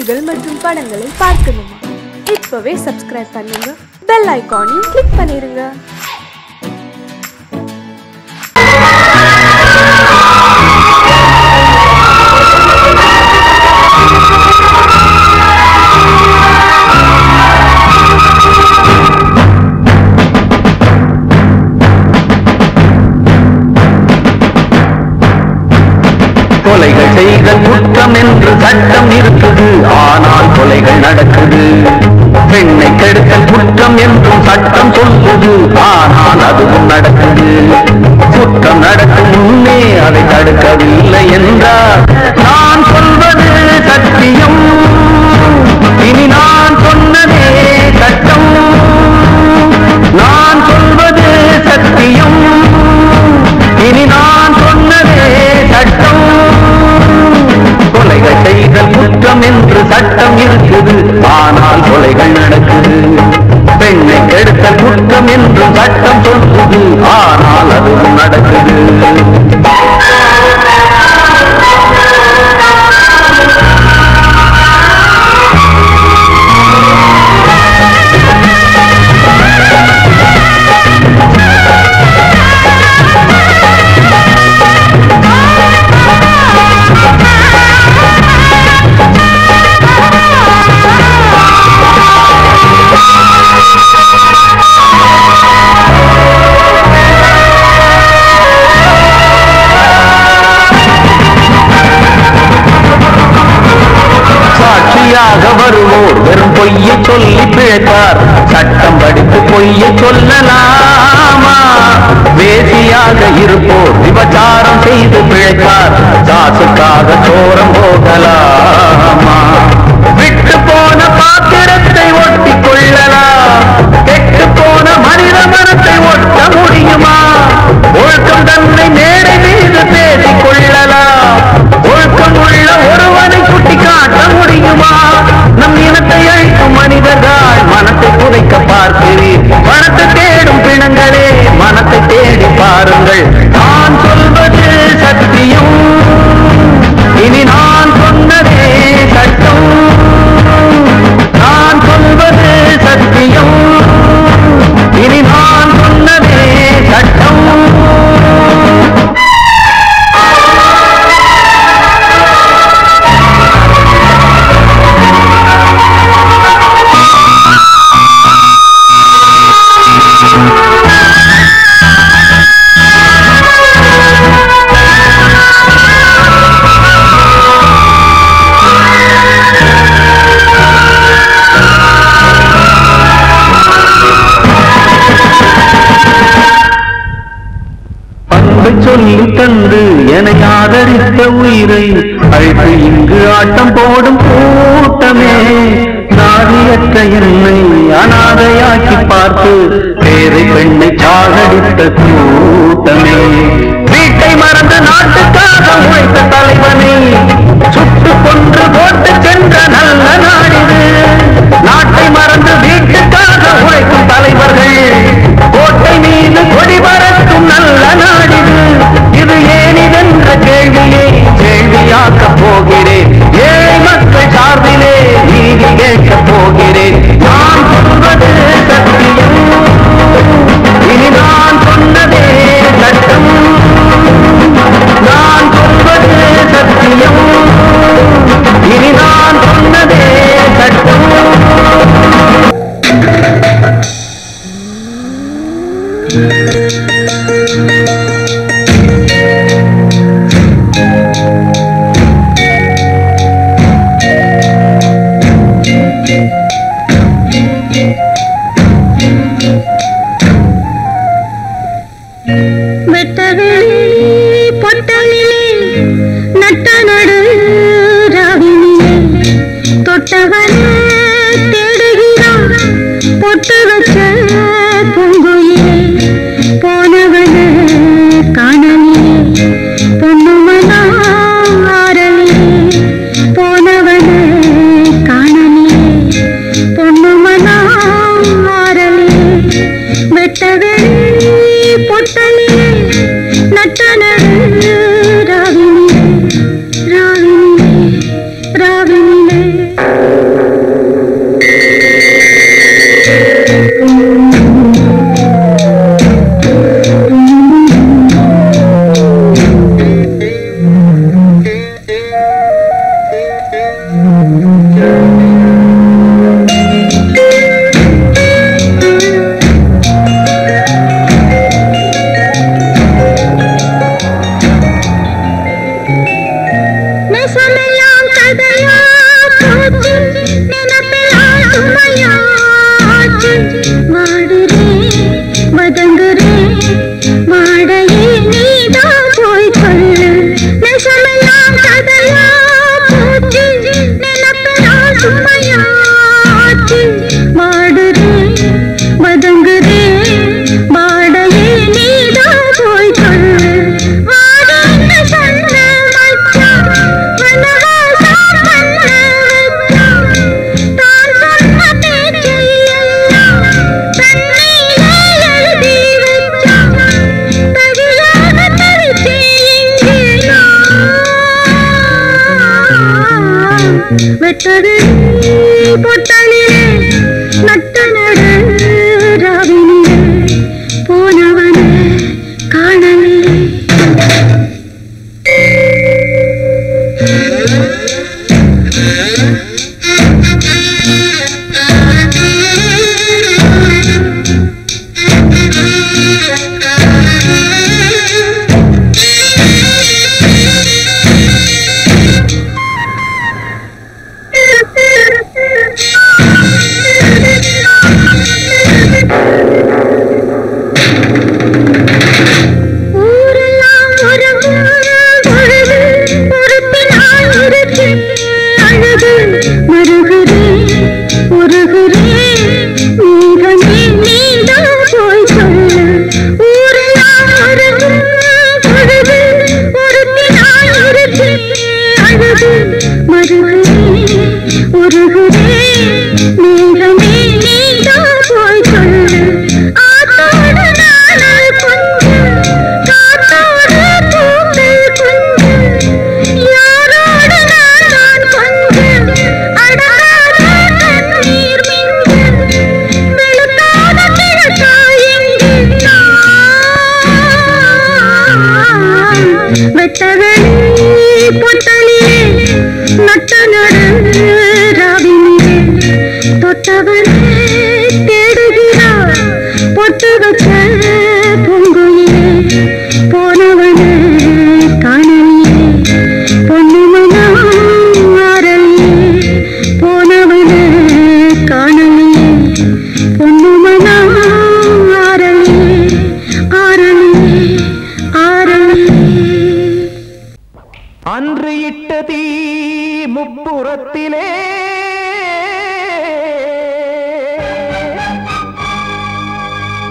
நிகழ்ச்சிகள் மற்றும் படங்களை பார்க்கணுமா? இப்பவே சப்ஸ்கிரைப் பண்ணுங்க, பெல் ஐகானையும் கிளிக் பண்ணிருங்க. கொலைகள் செய்தல் குற்றம் என்று சட்டம் இருக்குது, ஆனால் கொலைகள் நடக்குது. பெண்ணை கெடுத்தல் குற்றம் என்றும் சட்டம் சொல்லுது, ஆனால் அதுவும் நடக்குது. குற்றம் நடக்கும் முன்னே அதை தடுக்கவில்லை என்றால் நான் சொல்வது சத்தியம், இனி நான் சொன்னதே சட்டம். நான் சொல்வது சத்தியம், இனி நான் சொன்னதே சட்டம். கொலைகள் செய்தல் குற்றம் என்று சட்டம் இருக்குது, ஆனால் கொலைகள் நடக்குது. பெண்ணை கெடுத்தல் குற்றம் என்று சட்டம் சொல்லுது, ஆனால் அதுவும் நடக்குது. வருவோர் வெறும் பொய்யை சொல்லி பிழைத்தார், சட்டம் படித்து பொய்யை சொல்லலாமா? வேசியாக இருப்போர் விபச்சாரம் செய்து பிழைத்தார், காசுக்காக சோரம் போகலாமா? விட்டு போன பாத்திரத்தை ஒட்டி கொள்ளலாம், கெட்டு போன மனித மனத்தை ஒட்ட முடியுமா? ஒழுக்கம் தன்னை மேடை மீது பேசிக் கொள்ளலாம், ஒழுக்கம் உள்ள ஒருவனை குட்டி காட்ட முடியுமா? நம் இனத்தை அழிக்கும் மனிதர்கள் மனத்தை புதைக்க பார்க்கிறீர். பணத்தை தேடும் பிணங்களே, மனத்தை தேடி பாருங்கள். நான் சொல்வது சத்தியம், இனி நான் சொன்னதே சட்டம். நான் சொல்வது சத்தியம், இனி நான் சொன்னதே சட்டம். சொல்லி தந்து என ஆதரித்த உயிரை அழைத்து இங்கு ஆட்டம் போடும் கூட்டமே, நாதியற்ற என்னை அனாதையாக்கி பார்த்து பேரை பெண்ணை சாகடித்த கூட்டமே, வீட்டை மறந்து நாட்டுக்காக உழைத்த தலைவனை சுட்டு கொன்று போட்டு சென்ற நல்ல நாடிது. நாட்டை மறந்து வீட்டுக்காக உழைக்கும் தலைவர்கள் கோட்டை மீது கொடி பறக்கும் நல்ல நாடிது. இது ஏனிதென்ற கேள்வியை கேள்வியாக்க போகிறேன், ஏழை மக்கள் சார்பிலே நீதி கேட்க போகிறேன். நான் சொல்வது சத்தியம், இனி நான் சொன்னதே சட்டம். நான் சொல்வது சத்தியம். சுமையாச்சு வாடுறேன் வதங்குறேன் வாடையே நீதான் போய் சொல்லு வாடன்னு சொன்ன மச்சான் மனவாசம் பண்ண வச்சான் தான் சொன்ன பேச்சையெல்லாம் தண்ணியிலே எழுதி வச்சான் தவியாக தவிச்சேன் இங்கே நான் வெட்டது பொட்டலிலே நட்ட நடு ராவினிலே போனவனே காணலே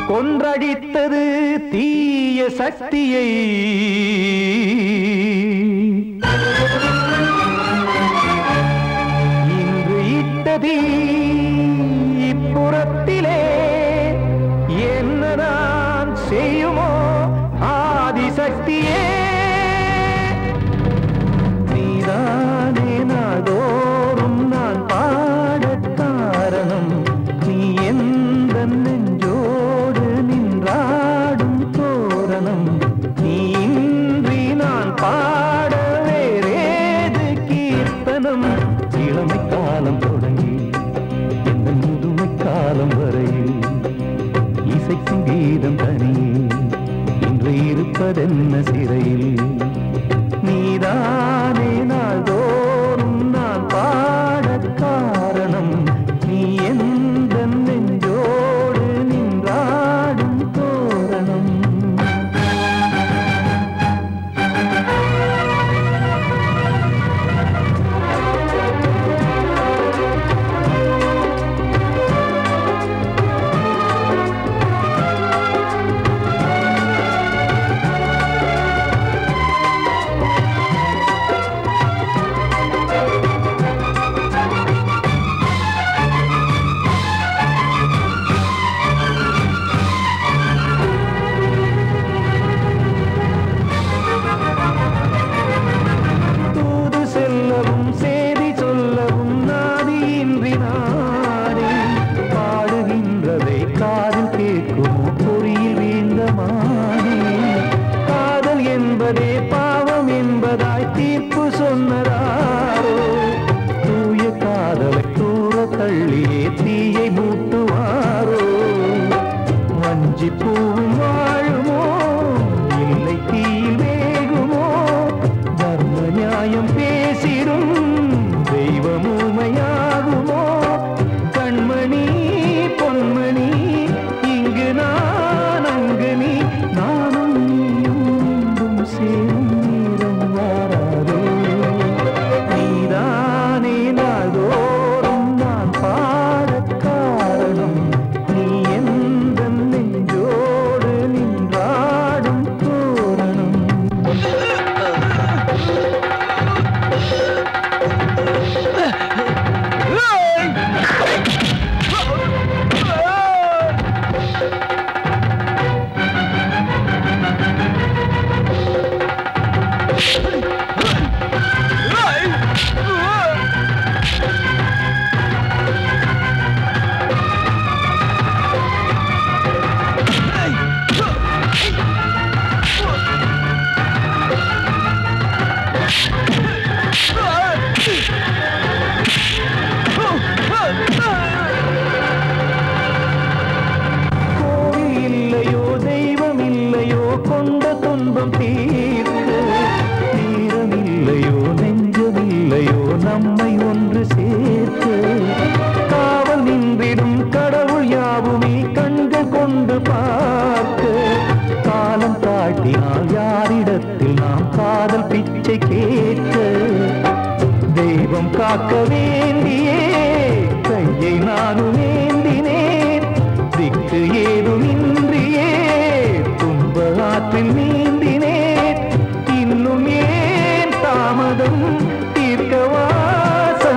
கொன்றடித்தது தீய சக்தியை இன்று இட்டதீ இப்புறத்திலே என்னதான் செய்யுமோ ஆதிசக்தியே நீதானே நாள்தோறும் நான் பாடக் காரணம் நீ எந்த நெஞ்சோடு நின்றாடும் தோரணம் நீ இன்றி நான் பாட வேறேது கீர்த்தனம் இளமை காலம் தொடங்கி எந்த முதுமை காலம் வரையில் இசைக்கும் கீதம் தனியே இன்று இருப்பதென்ன சிறையில் நீதானே நாள்தோறும் நான் பாடக் காரணம் நீ எந்த நெஞ்சோடு நின்றாடும் தோரணம்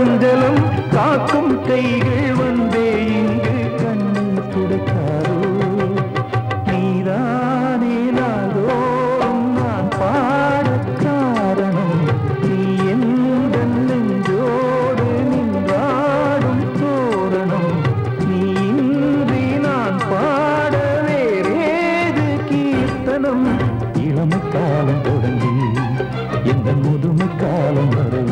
சஞ்சலம் காக்கும் கைகள் வந்தே இங்கு கண்ணீர் துடைத்தாரோ நீதானே நாள்தோறும் நான் பாடக் காரணம் நீ எந்த நெஞ்சோடு நின்றாடும் தோரணம் நீ இன்றி நான் பாட வேறேது கீர்த்தனம் இளமை காலம் தொடங்கி எந்த முதுமை காலம் வரை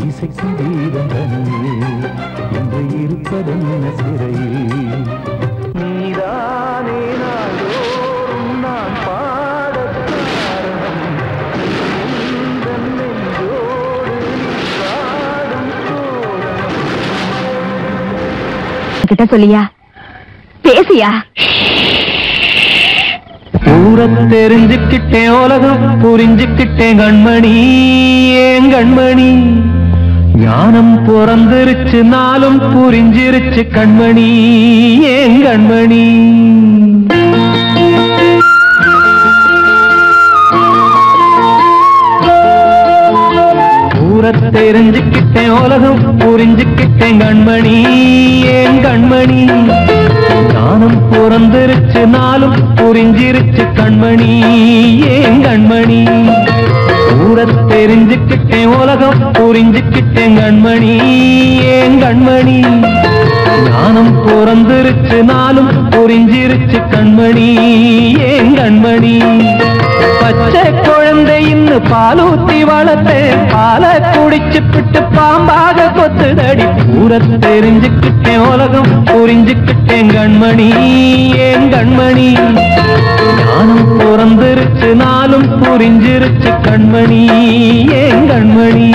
இசை சங்கீதம் தனியே என்று இருப்பதென்ன சிறையில் நீதானே நாள்தோறும் நான் பாடக் காரணம் எந்த நெஞ்சோடு நின்றாடும் தோரணம் கிட்ட சொல்லியா பேசியா ஊரத் தெரிஞ்சுக்கிட்டேன் உலகம் புரிஞ்சுக்கிட்டேன் கண்மணி ஏன் கண்மணி ஞானம் பிறந்திருச்சு நாளும் புரிஞ்சிருச்சு கண்மணி ஏன் கண்மணி ஊரத் தெரிஞ்சுக்கிட்டேன் உலகம் புரிஞ்சுக்கிட்டேன் கண்மணி ஏன் கண்மணி ஞானம் பிறந்திருச்சு நாளும் புரிஞ்சிருச்சு கண்மணி ஏன் கண்மணி ஊரத் தெரிஞ்சுக்கிட்டேன் உலகம் புரிஞ்சுக்கிட்டேன் கண்மணி ஏன் கண்மணி ஞானம் பிறந்திருச்சு நாளும் புரிஞ்சிருச்சு கண்மணி ஏன் கண்மணி பச்சை குழந்தை இன்னும் பாலூத்தி வளர்த்தேன் பாலை குடிச்சு பிட்டு பாம்பாக கொத்துதடி ஊரத் தெரிஞ்சுக்கிட்டேன் உலகம் புரிஞ்சுக்கிட்டேன் கண்மணி ஏன் கண்மணி ஞானம் பிறந்திருச்சு நாளும் புரிஞ்சிருச்சு கண்மணி ஏன் கண்மணி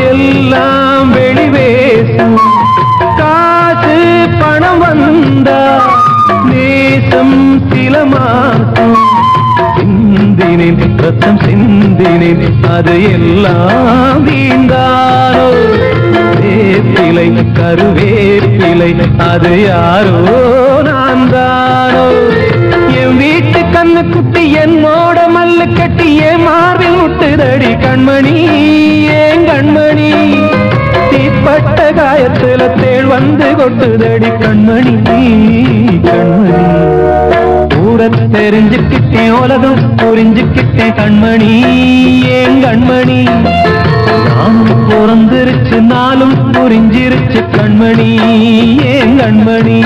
எல்லாம் வெளிவேசும் காசு பணம் வந்தா நேசம் சில மாசம் சிந்தினேன் ரத்தம் சிந்தினேன் அது எல்லாம் வீந்தாரோ வேப்பிலை கருவேப்பிலை அது யாரோ நான் தானோ என் வீட்டு கண்ணு குட்டி என்னோட மல்லு கட்டி என் மார்பில் முட்டுதடி கண்மணி ஏன் கண்மணி தீப்பட்ட காயத்துல தேள் வந்து கொட்டுதடி கண்மணி கண்மணி ஊரத் தெரிஞ்சுக்கிட்டேன் உலகம் புரிஞ்சுக்கிட்டேன் கண்மணி ஏன் கண்மணி நானும் பிறந்திருச்சு நாளும் புரிஞ்சிருச்சு கண்மணி ஏன் கண்மணி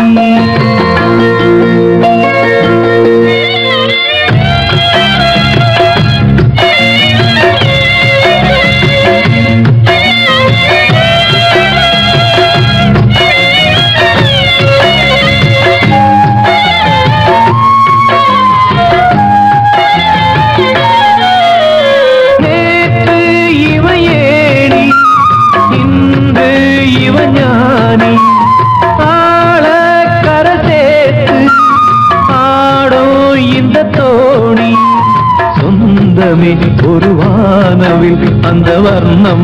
ஒரு வானவில் அந்த வர்ணம்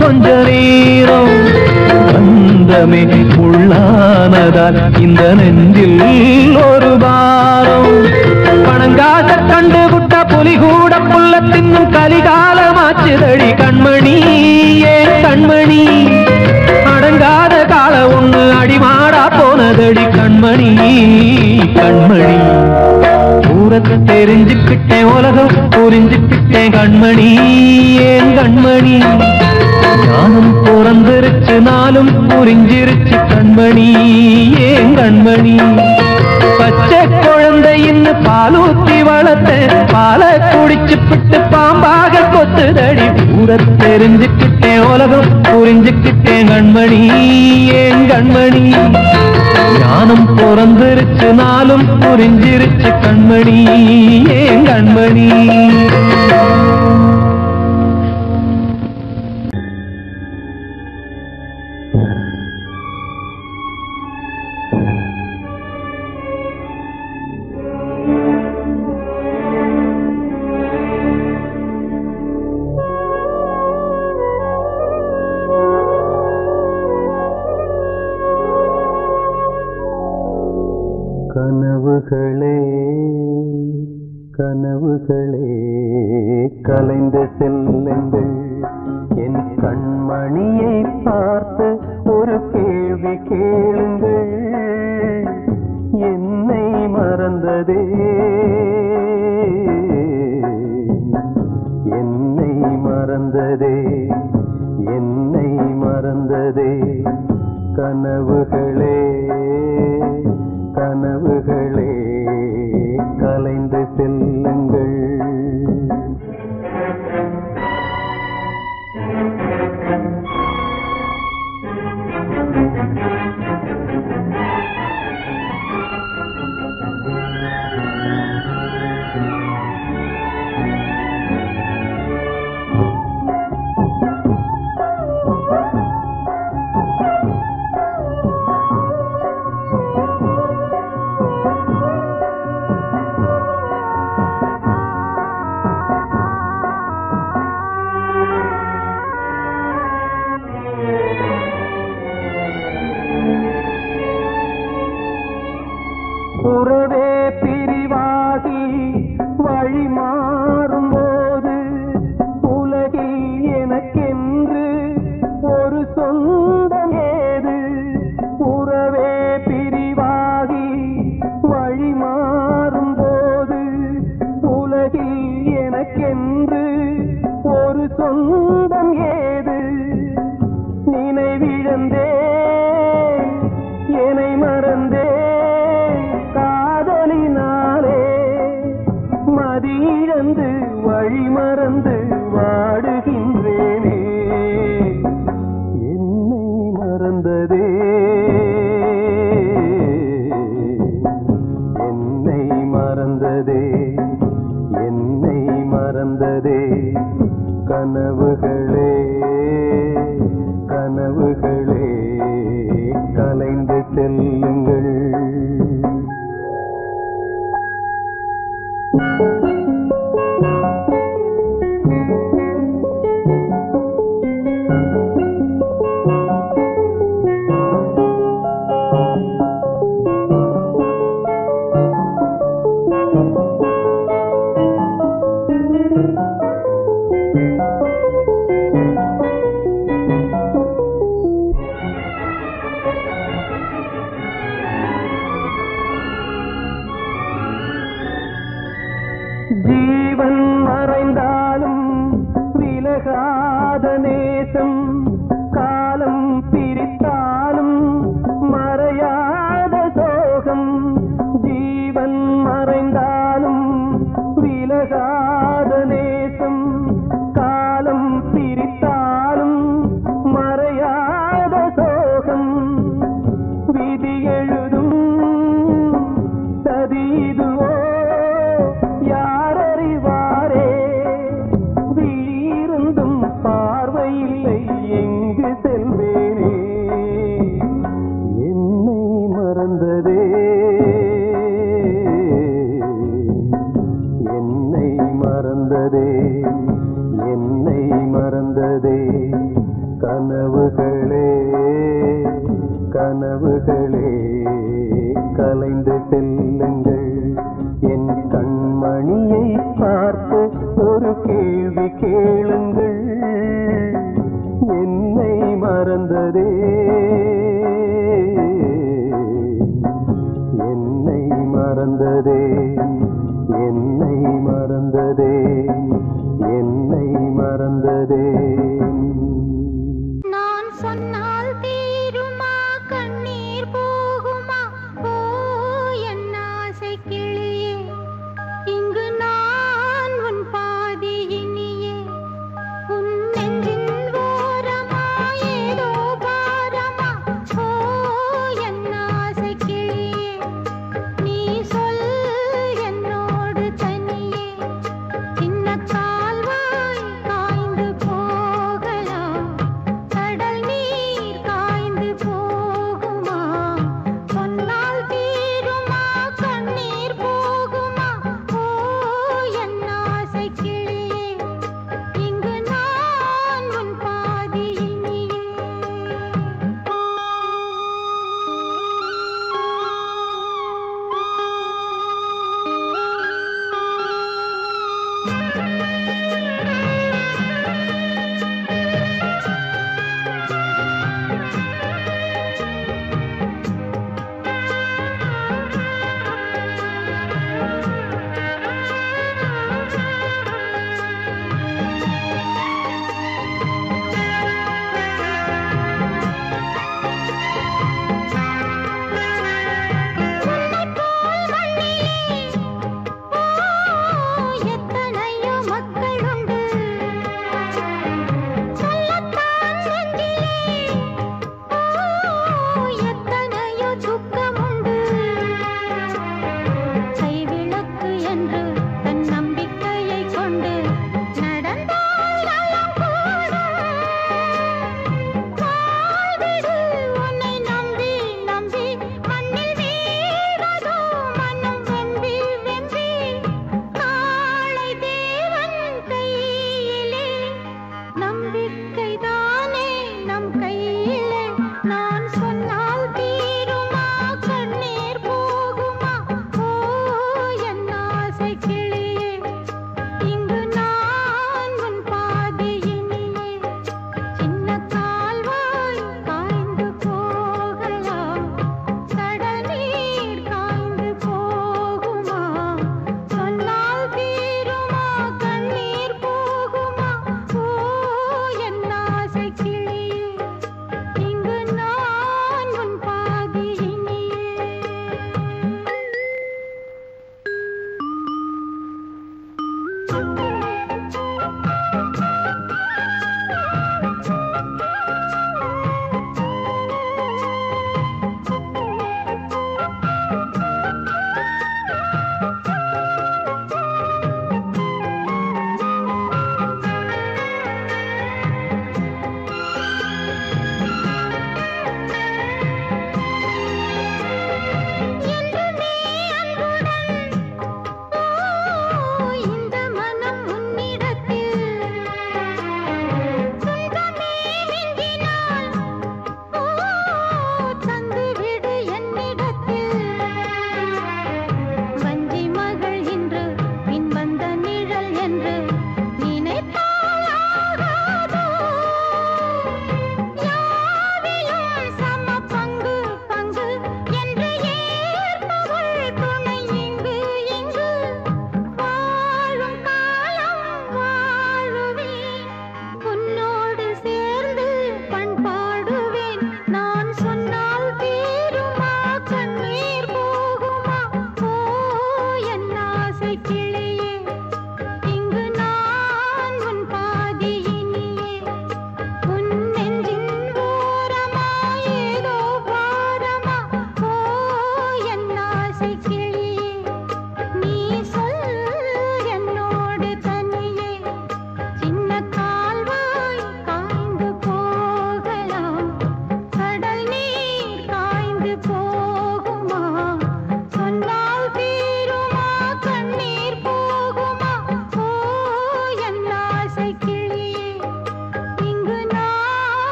கொஞ்ச நேரம் வந்தமே உள்ளானதால் இந்த நெஞ்சில் ஒரு பாரம் பணங்காச கண்டு விட்ட புலி கூட புல்ல தின்னும் கலிகாலமாச்சுதடி கண்மணி ஏன் கண்மணி அடங்காத கால ஒண்ணு அடிமாடா போனதடி கண்மணி கண்மணி ஊரத் தெரிஞ்சுக்கிட்டேன் உலகம் புரிஞ்சுக்கிட்டேன் கண்மணி ஏன் கண்மணி ஞானம் பிறந்திருச்சு நாளும் புரிஞ்சிருச்சு கண்மணி ஏன் கண்மணி பச்சை குழந்தை இன்னும் பாலூத்தி வளர்த்தேன் பாலை குடிச்சு பிட்டு பாம்பாக கொத்துதடி ஊரத் தெரிஞ்சுக்கிட்டேன் உலகம் புரிஞ்சுக்கிட்டேன் கண்மணி ஏன் கண்மணி ஞானம் பிறந்திருச்சு நாளும் புரிஞ்சிருச்சு கண்மணி ஏன் கண்மணி கனவுகளே கனவுகளே கலைந்து செல்லுங்கள் என் கண்மணியை பார்த்து ஒரு கேள்வி கேளுங்கள் என்னை மறந்ததே என்னை மறந்ததே என்னை மறந்ததே கனவுகளே கனவுகளே கலைந்து செல்லுங்கள் உறவே பிரிவாகி வழி மாறும்போது உலகில் எனக்கென்று ஒரு சொந்தம் ஏது உறவே பிரிவாகி வழி மாறும்போது உலகில் எனக்கென்று ஒரு சொந்தம் ஏது நினைவிழந்தே என்னை மறந்தே மதியிழந்து வழி மறந்து வாடுகின்றேனே என்னை மறந்ததே என்னை மறந்ததே என்னை மறந்ததே கனவுகளே கனவுகளே கலைந்து செல்லுங்கள் ஜீவன் மறைந்தாலும் விலகாத நேசம் காலம் பிரித்தாலும் மறையாத சோகம் ஜீவன் மறைந்தாலும் விலகாத நேசம் காலம் பிரித்தாலும் மறையாத சோகம் விதி எழுதும் சதிதுவோ பார்வையில்லை எங்கு செல்வேனே என்னை மறந்ததே என்னை மறந்ததே என்னை மறந்ததே கனவுகளே கனவுகளே கலைந்து செல்லுங்கள் என் கண்மணியை பார்த்து ஒரு கேள்வி கேளுங்கள் என்னை மறந்ததே என்னை மறந்ததே என்னை மறந்ததே என்னை மறந்ததே நான் சொன்னால் தீருமா கண்ணீர் போகுமா ஓ என் ஆசை கிளியே இங்கு நான் உன் பாதி இனியே உன் நெஞ்சின் ஓரமா ஏதோ பாரமா ஓ என் ஆசை கிளியே நீ சொல் என்னோடு தனியே சின்ன கால்வாய் காய்ந்து போக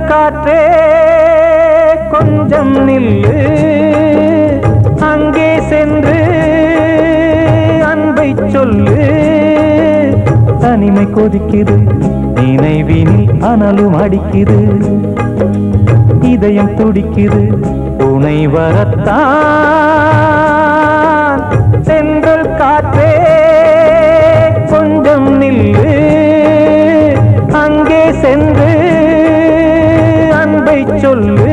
காற்றே கொஞ்சம் நில்லு, அங்கே சென்று அன்பை சொல்லு. தனிமை கொதிக்குது, நினைவினில் அனலும் அடிக்குது, இதயம் துடிக்குது, துணை வரத்தான். சென்றல் காற்றே கொஞ்சம் நில்லு, அங்கே சென்று அன்பை சொல்லு.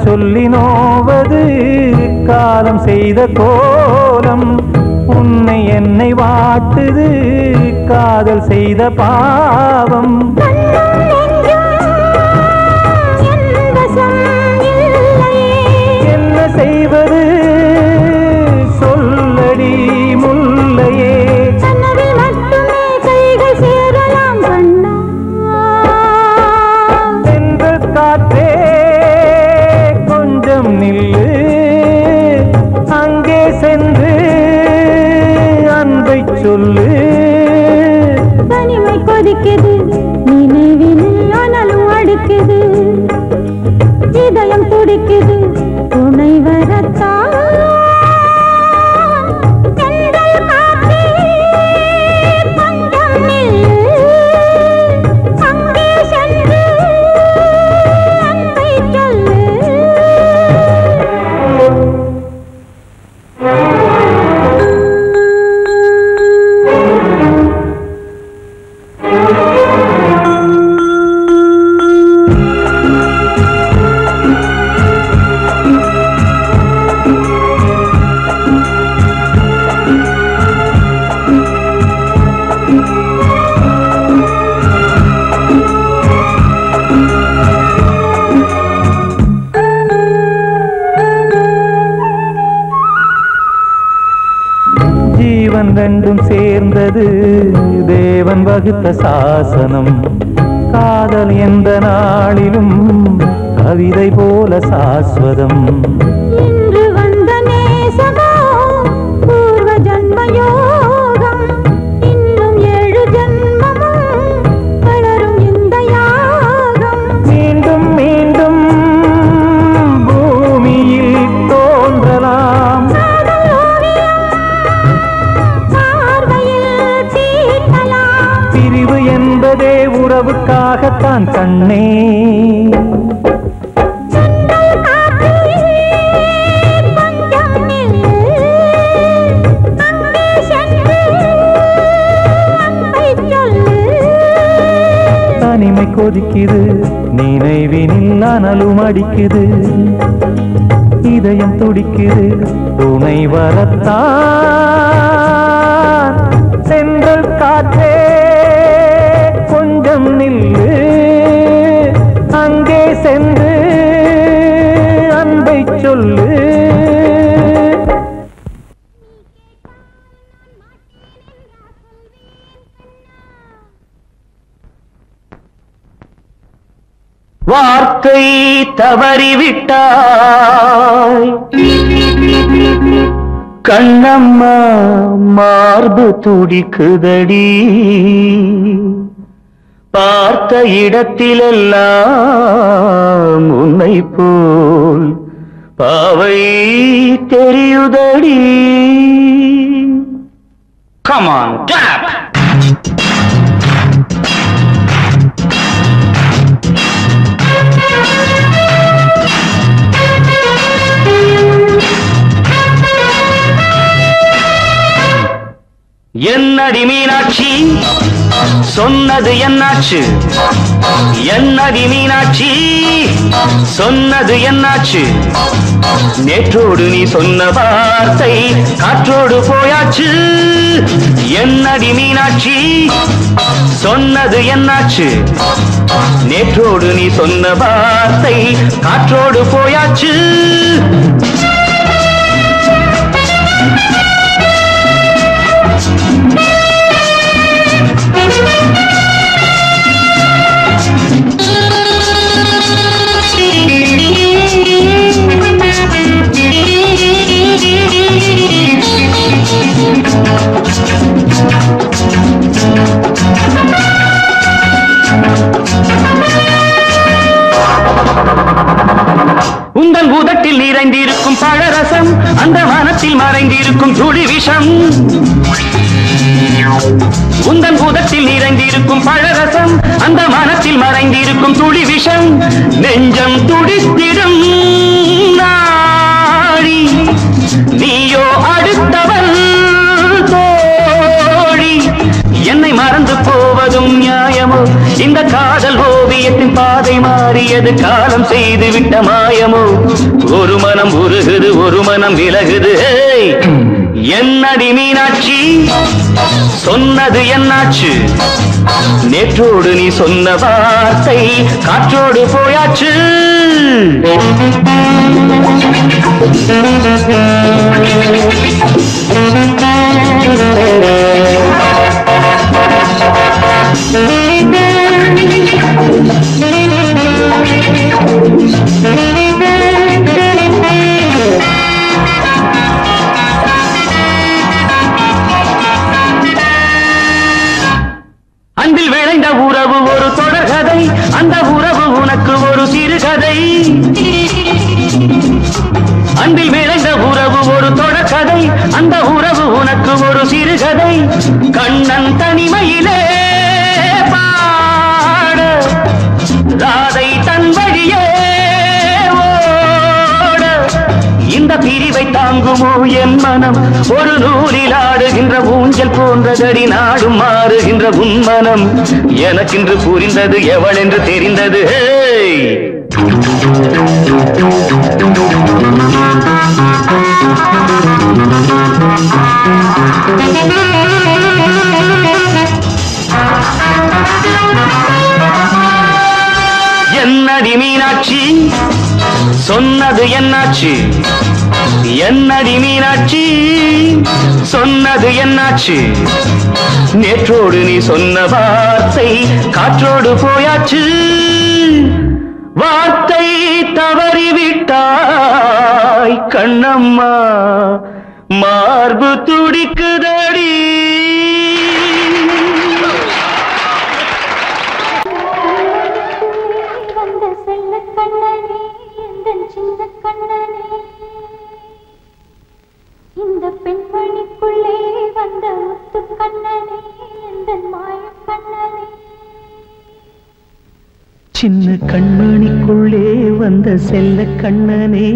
சொல்லி நோவது காலம் செய்த கோலம், உன்னை என்னை வாட்டுது காதல் செய்த பாவம். என்ன செய்வது சொல்லடி முல்லையே, சென்று காற்றே நில்லு, அங்கே சென்று அன்பை சொல்லு. தனிமை கொதிக்குது, நினைவினில் அனலும் அடிக்குது, இதயம் துடிக்குது, துணை வரத்தான். ஜீவன் ரெண்டும் சேர்ந்தது தேவன் வகுத்த சாசனம், காதல் எந்த நாளிலும் கவிதை போல சாஸ்வதம். இன்று வந்த நேசமோ பூர்வ ஜன்ம யோகம், இன்னும் 7 ஜன்மமும் வளரும் இந்த யாகம். மீண்டும் மீண்டும் பூமியில் தோன்றலாம், பிரிவு என்பதே உறவுக்காகத்தான் கண்ணே. தனிமை கொதிக்குது, நினைவினில் அனலும் அடிக்குது, இதயம் துடிக்குது, துணை வரத்தான். சென்றல் காற்றே கொஞ்சம் நில்லு, அங்கே சென்று அன்பை சொல்லு. வார்த்தை தவறிவிட்டாய் கண்ணம்மா, மார்பு துடிக்குதடி, பார்த்த இடத்திலெல்லாம் உன்னை போல் பாவை தெரியுதடி. Come on, tap! என்னடி மீனாட்சி சொன்னது என்னாச்சு? என்னடி மீனாட்சி சொன்னது என்னாச்சு? நேற்றோடு நீ சொன்ன வார்த்தை காற்றோடு போயாச்சு. என்னடி மீனாட்சி சொன்னது என்னாச்சு? நேற்றோடு நீ சொன்ன வார்த்தை காற்றோடு போயாச்சு. உந்தன் உதட்டில் நிறைந்திருக்கும் பழரசம், அந்த மனத்தில் மறைந்திருக்கும் துளி விஷம். உந்தன் உதட்டில் நிறைந்திருக்கும் பழரசம், அந்த மனத்தில் மறைந்திருக்கும் துளி விஷம். நெஞ்சம் துடித்திடும் நாடி, நீயோ அடுத்தவள் தோழி. என்னை மறந்து போவதும் நியாயமோ? இந்த காதல் ஓவியத்தின் பாதை மாறியது காலம் செய்து விட்ட மாயமோ? ஒரு மனம் உருகுது, ஒரு மனம் விலகுது. என்னடி மீனாட்சி சொன்னது என்னாச்சு? நேற்றோடு நீ சொன்ன வார்த்தை காற்றோடு போயாச்சு. அன்பில் விளைந்த உறவு ஒரு தொடர்கதை, அந்த உறவு உனக்கு ஒரு சிறுகதை. அன்பில் விளைந்த உறவு ஒரு தொடர்கதை, அந்த உறவு உனக்கு ஒரு சிறுகதை. கண்ணன் தனிமையிலே பாட, ராதை தன் வழியே ஓட. இந்த பிரிவை தாங்குமோ என் மனம்? ஒரு நூலில் ஆடுகின்ற ஊஞ்சல் போன்றதடி நாடும் மாறுகின்ற உன்மனம். எனக்கென்று புரிந்தது எவள் என்று தெரிந்தது. என்னடி மீனாட்சி சொன்னது என்னாச்சு? என்னடி மீனாட்சி சொன்னது என்னாச்சு? நேற்றோடு நீ சொன்ன வார்த்தை காற்றோடு போயாச்சு. வார்த்தை தவறிவிட்டாய் கண்ணம்மா, மார்பு துடிக்குதடி. இந்த பெண்மணிக்குள்ளே வந்த முத்து கண்ணனே, இந்த மாய கண்ணனே. சின்ன கண்மணிக்குள்ளே வந்த செல்ல கண்ணனே,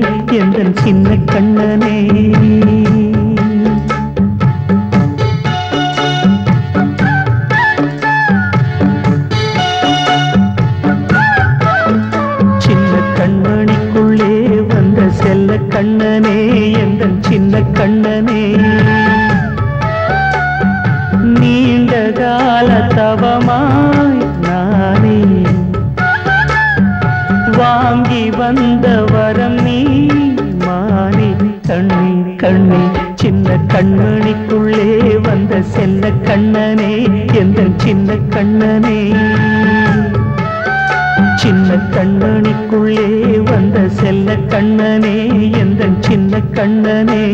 எந்தன் சின்ன கண்ணனே. சின்ன கண்மணிக்குள்ளே வந்த செல்ல கண்ணனே, எந்தன் சின்ன கண்ணனே. நீண்ட கால தவமாய் நானே வாங்கி வந்த வரம் நீ மானே. கண்ணே கண்ணே சின்ன கண்மணிக்குள்ளே வந்த செல்ல கண்ணனே, எந்தன் சின்ன கண்ணனே. சின்ன கண்மணிக்குள்ளே வந்த செல்ல கண்ணனே, எந்தன் சின்ன கண்ணனே.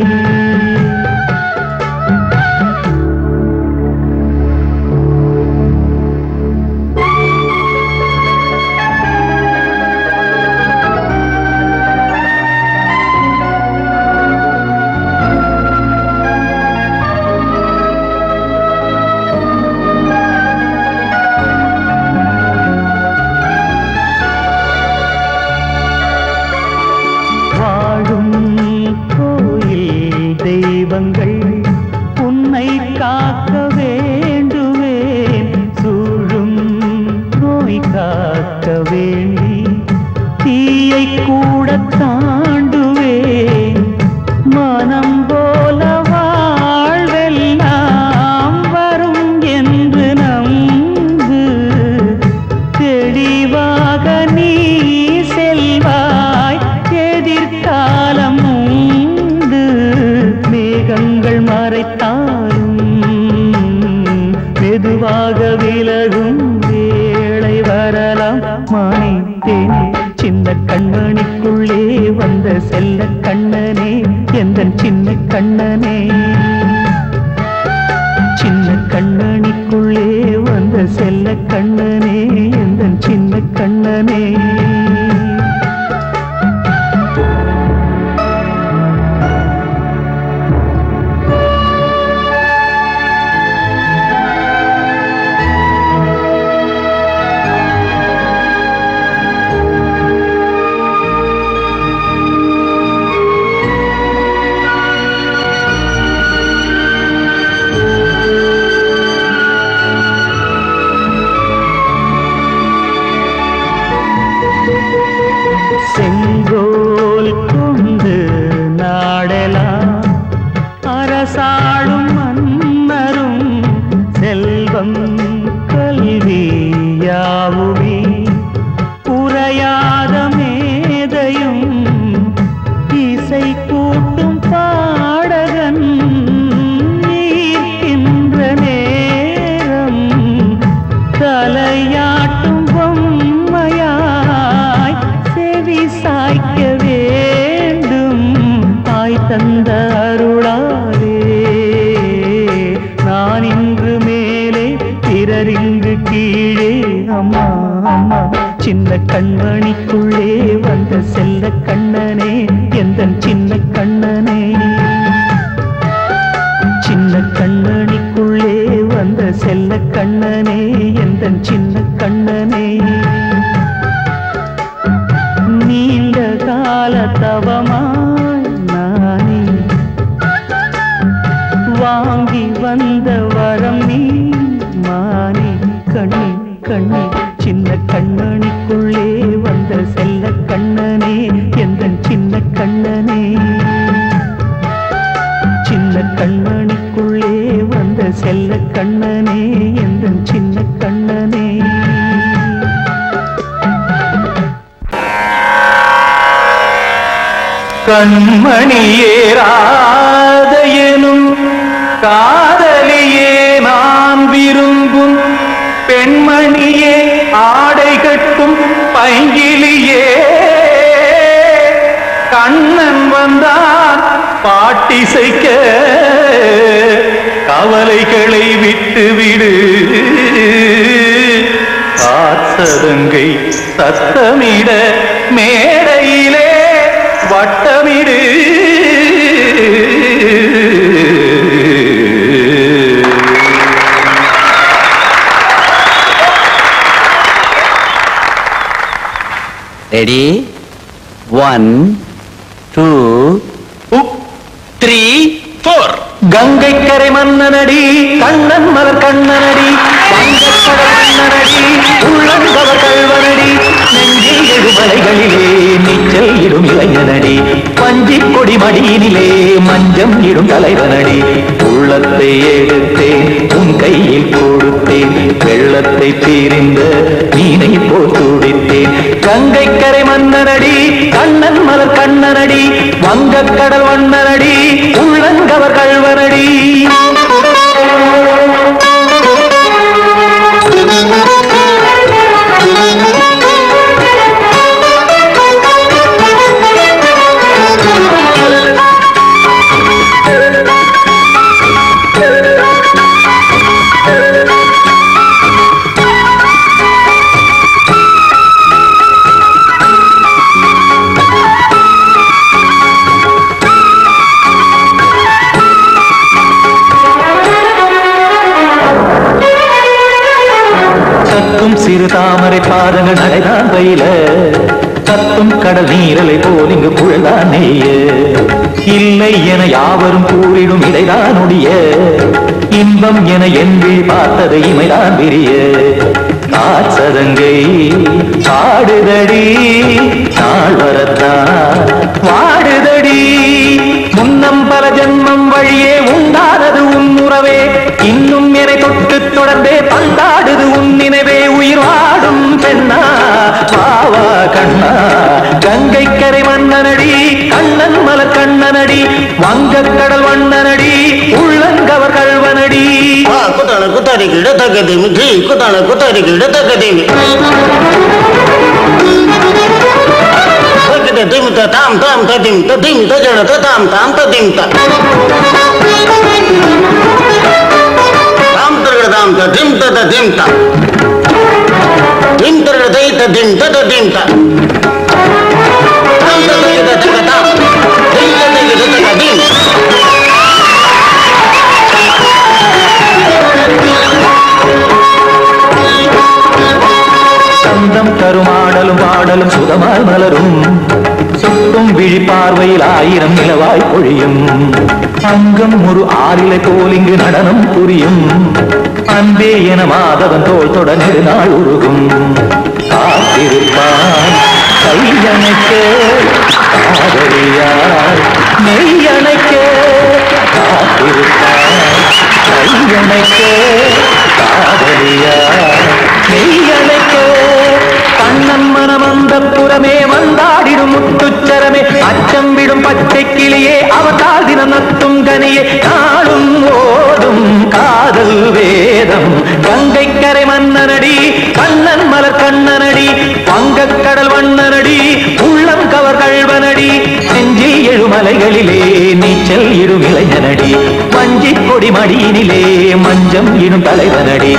தெய்வங்கள் உன்னை காக்க வேண்டுவேன் சூழும் நோய் காக்க வேண்டி தீயை கூட தாண்டுவேன் மனம் போல வாழ்வெல்லாம் வரும் என்று நம்பு தெளிவாக நீ செல்வாய் எதிர்காலம் உண்டு மேகங்கள் மறைத்தாலும் மெதுவாக விலகும் வேளை வரலாம் மானே தேனே சின்ன கண்மணிக்குள்ளே வந்த செல்ல கண்ணனே எந்தன் சின்ன கண்ணனே சின்ன கண்ணனிக்குள்ளே வந்த செல்ல கண்ணனே எந்தன் சின்ன கண்ணனே செங்கோல் கொண்டு நாடலாம் அரசாளும் மன்னரும் செல்வம் கல்வியாவுமே உரையாத மேதையும் இசை கூட்டும் பாடகன் ஈர்க்கின்ற நேரம் தலையாட்டும் பொம்மையாய் செவி சாய்க்க வேண்டும் தாய் தந்த அருளாலே நான் இன்று மேலே பிறர் இங்கு கீழே அம்மா அம்மா சின்ன கண்மணிக்குள்ளே வந்த செல்ல கண்ணனே எந்தன் சின்ன கண்ணனே சின்ன கண்ணனிக்குள்ளே வந்த செல்ல கண்ணனே எந்தன் சின்ன கண்ணனே நீண்ட கால தவமாய் நானே வாங்கி வந்த வரம் நீ மானே கண்ணே கண்ணே சின்ன கண்ணனிக்குள்ளே வந்த செல்ல கண்ணனே எந்தன் சின்ன கண்ணனே சின்ன கண்ணனிக்குள்ளே வந்த செல்ல கண்ணனே எந்தன் சின்ன கண்ணனே கண்மணியே ராதையனும் காதலியே நான் விரும்பும் பெண்மணியே ஆடை கட்டும் பைங்கிலியே கண்ணன் வந்தான் பாட்டிசைக்க கவலைகளை விட்டுவிடு ஆசதங்கை சத்தமிட மேடையிலே வட்டமிடு ரெடி 1 2 3 4 கங்கை கரை மன்னனடி கண்ணன் மலர் கண்ணனடி வங்கக்கடல் மன்னனடி உள்ளங்கவர் கல்வனடி நெஞ்சில் எழுமலைகளிலே நீச்சல் இடும் இளைஞனடி பஞ்சிக் கொடி மடியினிலே மஞ்சம் இடும் தலைவனடி உள்ளத்தை எடுத்தேன் உன் கையில் கொடுத்தேன் வெள்ளத்தை தீரிந்த மீனை போல் துடித்தேன் கங்கை கரை மன்னனடி கண்ணன் மலர் கண்ணனடி வங்கக்கடல் வண்ணனடி உள்ளங்கவர் கல்வனடி சிறு தாமரை பாதங்கள் நடைதான் பயில கத்தும் கடல் நீரலை போல் இங்கு புழலானேய இல்லை என யாவரும் கூறிடும் இடைதான் ஒடிய இன்பம் என என்று பார்த்தது இமைதான் விரிய காசதங்கை பாடுதடி நாள் வரத்தான் வாடுதடி முன்னம் பல ஜென்மம் வழியே உண்டானது உன் உறவே இன்னும் என்னை தொட்டு தொடர்ந்தே பந்தாடுது உன் நினைவே உயிர் வாடும் பெண்ணா பாவா கண்ணா கங்கை கரை மன்னனடி கண்ணன் மல கண்ணனடி வங்கக் கடல் வண்ணனடி உள்ளங்கவர் கல்வனடி குத்தான குத்தாரிக்கு இடத்தக்கதேமி ஜி குத்தான குத்தாரிக்கு இடத்தக்கதேமி திமுக தாம் தாம் ததிம் ததிம் தஜன தாம் தாம் ததிம் தாம் தரகட தாம் ததிம் ததிம் திம் தரகட தை ததிம் ததிம் தாம் தரகட தக தாம் திம் தரகட தக திம் சந்தம் கருமாடலும் பாடலும் சுதமாய் மலரும் சுட்டும் விழி பார்வையில் ஆயிரம் நிலவாய் பொழியும் அங்கம் ஒரு ஆறிலை போல் இங்கு நடனம் புரியும் அன்பே என மாதவன் தோள் தொட நெடுநாள் உருகும் காத்திருப்பான் கையணைக்க காதலியார் மெய்யணைக்க காத்திருப்பான் கையணைக்க காதலியார் மெய்யணைக்க கண்ணன் மனமந்த புறமே வந்தாடிடும் முத்துச்சரமே அச்சம் விடும் பச்சை கிளியே அவதால் தினம் நத்தும் கனியே நாளும் ஓடும் காதல் வேதம் கங்கை கரை மன்னனடி கண்ணன் மலர் கண்ணனடி வங்கக் கடல் வண்ணனடி உள்ளம் கவர் கல்வனடி நெஞ்சில் எழுமலைகளிலே நீச்சல் இடும் இளைஞனடி வஞ்சி கொடி மடியினிலே மஞ்சம் இடும் தலைவனடி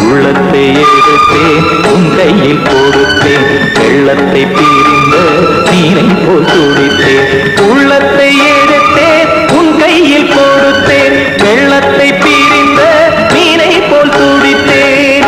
உள்ளத்தை எடுத்தேன் உன் கையில் கொடுத்தேன் வெள்ளத்தை பிரிந்த நீரை போல் துடித்தேன் உள்ளத்தை எடுத்தேன் உன் கையில் கொடுத்தேன் வெள்ளத்தை பிரிந்த நீரை போல் துடித்தேன்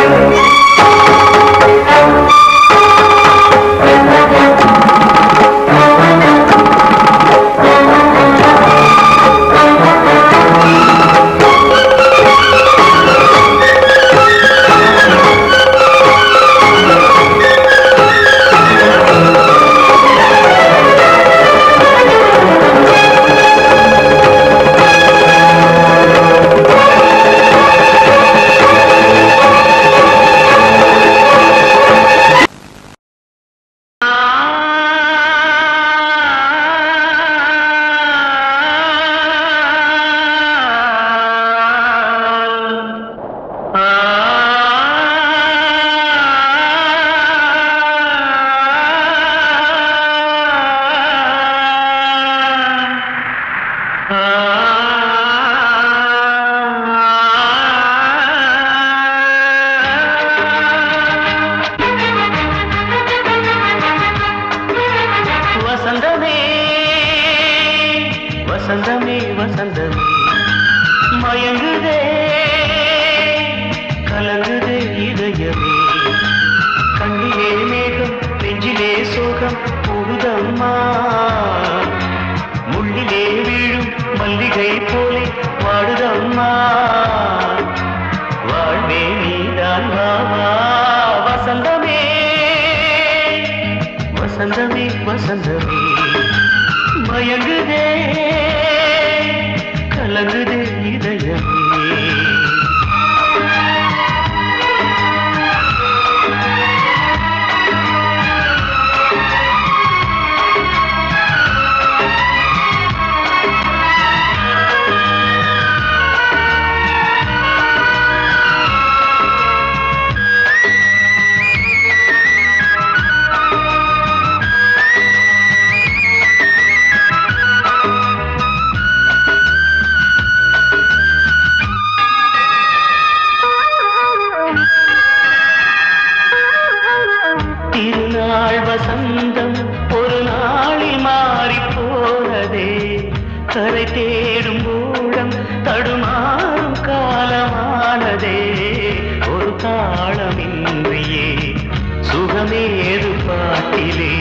பாட்டிலே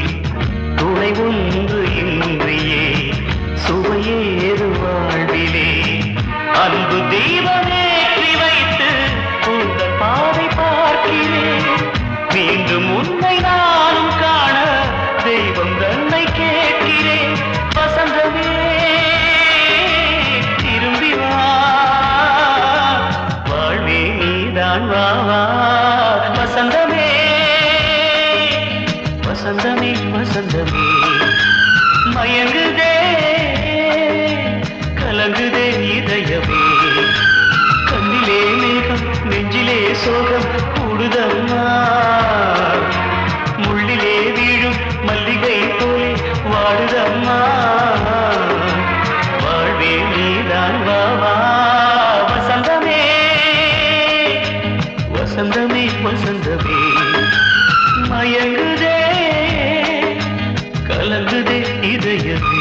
துணை ஒன்று இன்றியே சுவையே சோகம் கூடுதம்மா முள்ளிலே வீழும் மல்லிகை போலே வாடுதம்மா வாழ்வே நீதான் வாவா வசந்தமே வசந்தமே வசந்தமே மயங்குதே கலங்குதே இதயமே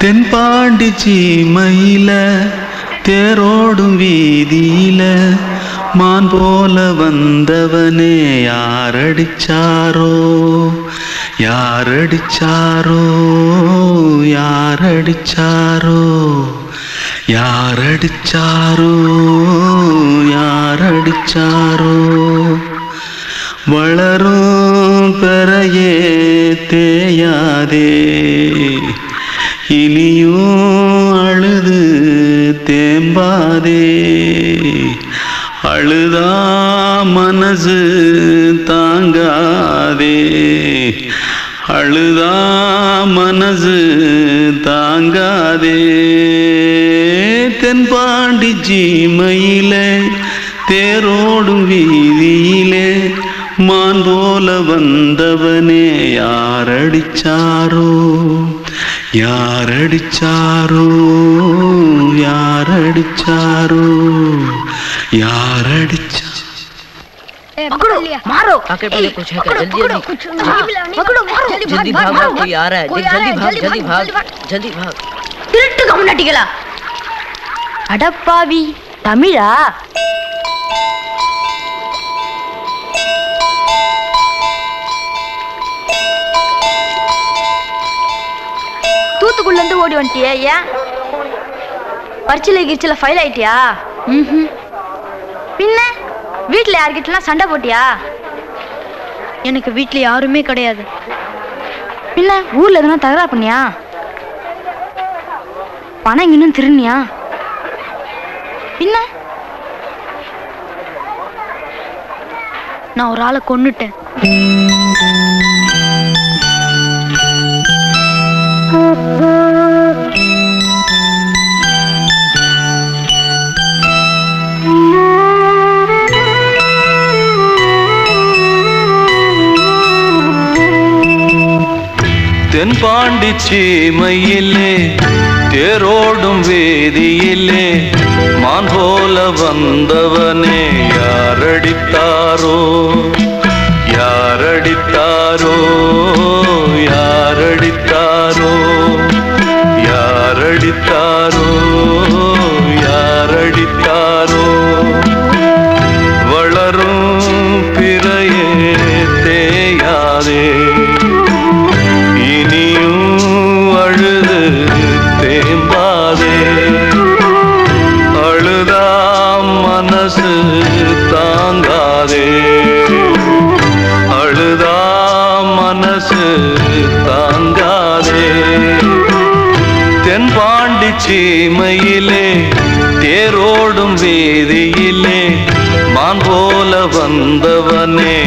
தென்பாண்டி சீமையில தேரோடும் வீதியில மான் போல வந்தவனே யாரடிச்சாரோ யாரடிச்சாரோ யாரடிச்சாரோ யாரடிச்சாரோ யாரடிச்சாரோ வளரும் பெறையே தேயாதே இனியும் அழுது தேம்பாதே அழுதா மனசு தாங்காதே அழுதா மனசு தாங்காதே தென்பாண்டி சீமையிலே தேரோடும் வீதியிலே மான் போல வந்தவனே யாரடிச்சாரோ யாரடிச்சாரோ யாரடிச்சாரோ यारडिचा पकड़ो मारो आके पहले कुछ है क्या जल्दी पकड़ो मारो जल्दी भाग कोई आ रहा है जल्दी भाग திருட்டு கம்முனட்டிகளா அடப்பாவி தமிழா தூத்துக்குள்ள இருந்து ஓடி வந்துட்டியா ஏன் பரிச்சையில கிரிச்சல ஃபைல் ஆயிட்டியா பின்ன வீட்ல யார்கிட்டலாம் சண்டை போட்டியா எனக்கு வீட்ல யாருமே கிடையாது பின்ன ஊர்ல எதுனா தகராறு பண்ணியா பணம் இன்னும் திருநியா பின்ன நான் ஒரு ஆளை கொன்னுட்டேன் தென்பாண்டி சீமையிலே தேரோடும் வேதியிலே மான் போல வந்தவனே யாரடித்தாரோ யாரடித்தாரோ யாரடித்தாரோ யாரடித்தாரோ யாரடித்தாரோ வளரும் பிறையே தேயாதே மனசு தாங்காதே அழுதா மனசு தாங்காதே தென்பாண்டி சீமையிலே தேரோடும் வீதியிலே மான் போல வந்தவனே